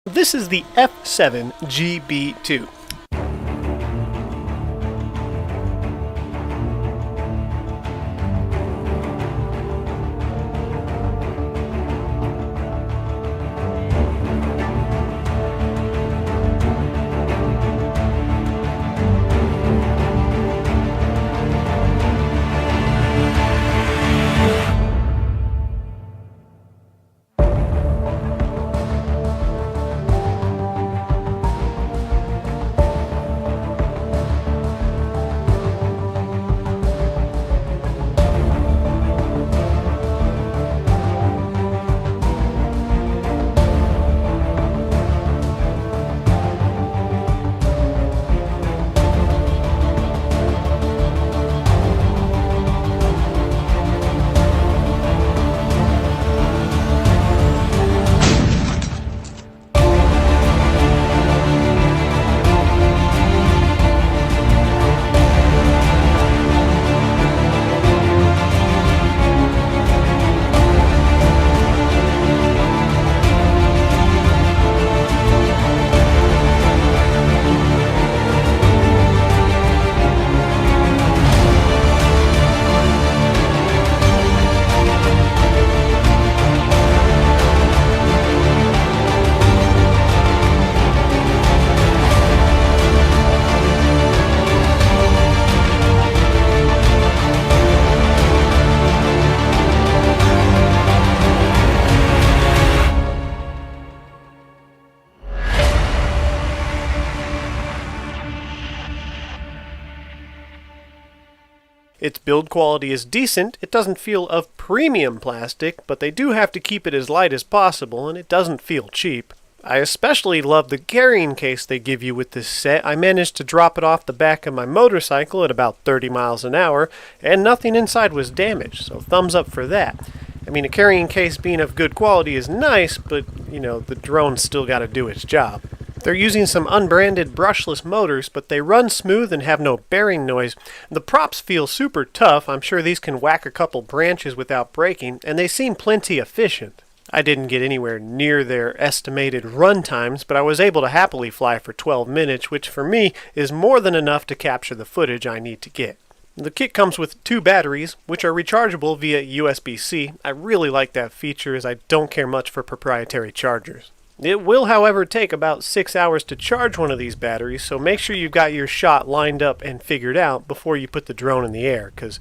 This is the F7GB2. Its build quality is decent. It doesn't feel of premium plastic, but they do have to keep it as light as possible, and it doesn't feel cheap. I especially love the carrying case they give you with this set. I managed to drop it off the back of my motorcycle at about 30 miles an hour, and nothing inside was damaged, so thumbs up for that. I mean, a carrying case being of good quality is nice, but, the drone's still got to do its job. They're using some unbranded brushless motors, but they run smooth and have no bearing noise. The props feel super tough. I'm sure these can whack a couple branches without breaking, and they seem plenty efficient. I didn't get anywhere near their estimated run times, but I was able to happily fly for 12 minutes, which for me is more than enough to capture the footage I need to get. The kit comes with 2 batteries, which are rechargeable via USB-C. I really like that feature as I don't care much for proprietary chargers. It will, however, take about 6 hours to charge one of these batteries, so make sure you've got your shot lined up and figured out before you put the drone in the air, because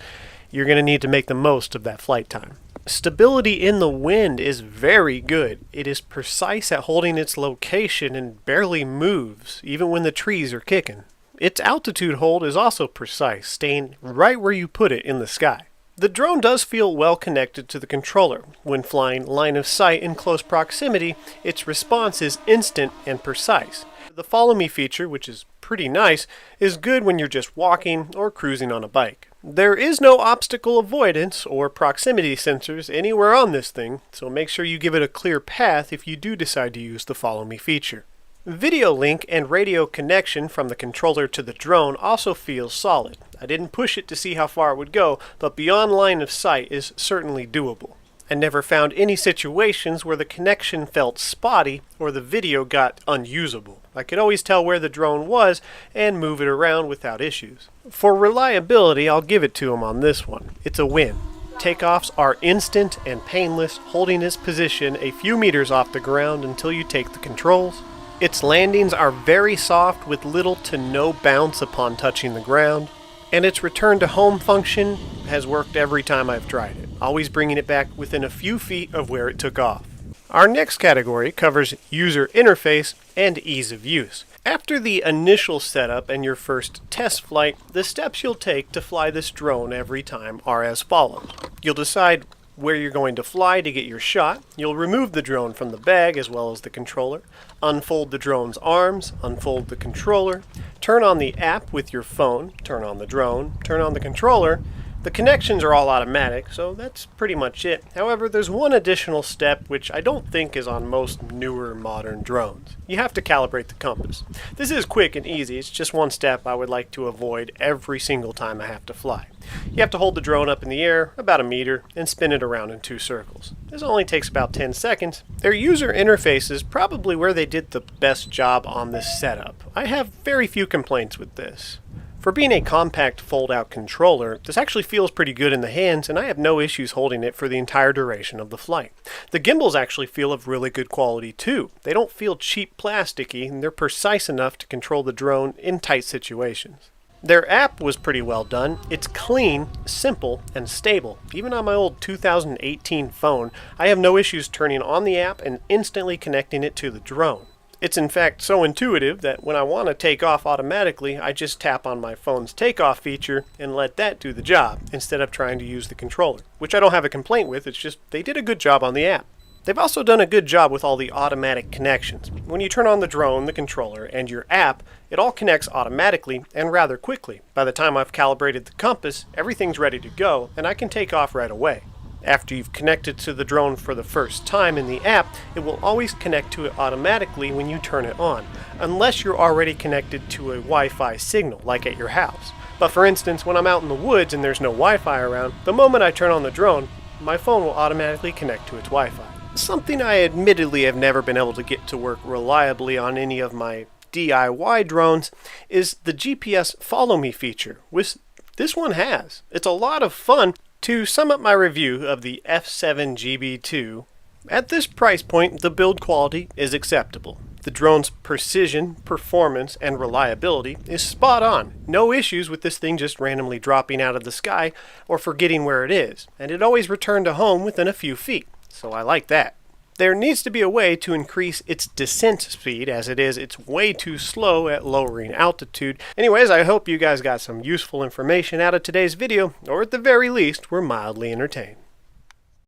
you're going to need to make the most of that flight time. Stability in the wind is very good. It is precise at holding its location and barely moves, even when the trees are kicking. Its altitude hold is also precise, staying right where you put it in the sky. The drone does feel well connected to the controller. When flying line of sight in close proximity, its response is instant and precise. The follow me feature, which is pretty nice, is good when you're just walking or cruising on a bike. There is no obstacle avoidance or proximity sensors anywhere on this thing, so make sure you give it a clear path if you do decide to use the follow me feature. Video link and radio connection from the controller to the drone also feels solid. I didn't push it to see how far it would go, but beyond line of sight is certainly doable. I never found any situations where the connection felt spotty or the video got unusable. I could always tell where the drone was and move it around without issues. For reliability, I'll give it to them on this one. It's a win. Takeoffs are instant and painless, holding its position a few meters off the ground until you take the controls. Its landings are very soft with little to no bounce upon touching the ground, and its return to home function has worked every time I've tried it, always bringing it back within a few feet of where it took off. Our next category covers user interface and ease of use. After the initial setup and your first test flight, the steps you'll take to fly this drone every time are as follows. You'll decide where you're going to fly to get your shot. You'll remove the drone from the bag as well as the controller, unfold the drone's arms, unfold the controller, turn on the app with your phone, turn on the drone, turn on the controller, The connections are all automatic, so that's pretty much it. However, there's one additional step which I don't think is on most newer modern drones. You have to calibrate the compass. This is quick and easy, it's just one step I would like to avoid every single time I have to fly. You have to hold the drone up in the air, about a meter, and spin it around in 2 circles. This only takes about 10 seconds. Their user interface is probably where they did the best job on this setup. I have very few complaints with this. For being a compact fold-out controller, this actually feels pretty good in the hands, and I have no issues holding it for the entire duration of the flight. The gimbals actually feel of really good quality too. They don't feel cheap plasticky, and they're precise enough to control the drone in tight situations. Their app was pretty well done. It's clean, simple, and stable. Even on my old 2018 phone, I have no issues turning on the app and instantly connecting it to the drone. It's in fact so intuitive that when I want to take off automatically, I just tap on my phone's takeoff feature and let that do the job, instead of trying to use the controller, which I don't have a complaint with, it's just they did a good job on the app. They've also done a good job with all the automatic connections. When you turn on the drone, the controller, and your app, it all connects automatically and rather quickly. By the time I've calibrated the compass, everything's ready to go, and I can take off right away. After you've connected to the drone for the first time in the app, it will always connect to it automatically when you turn it on, unless you're already connected to a Wi-Fi signal, like at your house. But for instance, when I'm out in the woods and there's no Wi-Fi around, the moment I turn on the drone, my phone will automatically connect to its Wi-Fi. Something I admittedly have never been able to get to work reliably on any of my DIY drones is the GPS Follow Me feature, which this one has. It's a lot of fun. To sum up my review of the F7GB2, at this price point, the build quality is acceptable. The drone's precision, performance, and reliability is spot on. No issues with this thing just randomly dropping out of the sky or forgetting where it is, and it always returned to home within a few feet, so I like that. There needs to be a way to increase its descent speed, as it's way too slow at lowering altitude. Anyways, I hope you guys got some useful information out of today's video, or at the very least, were mildly entertained.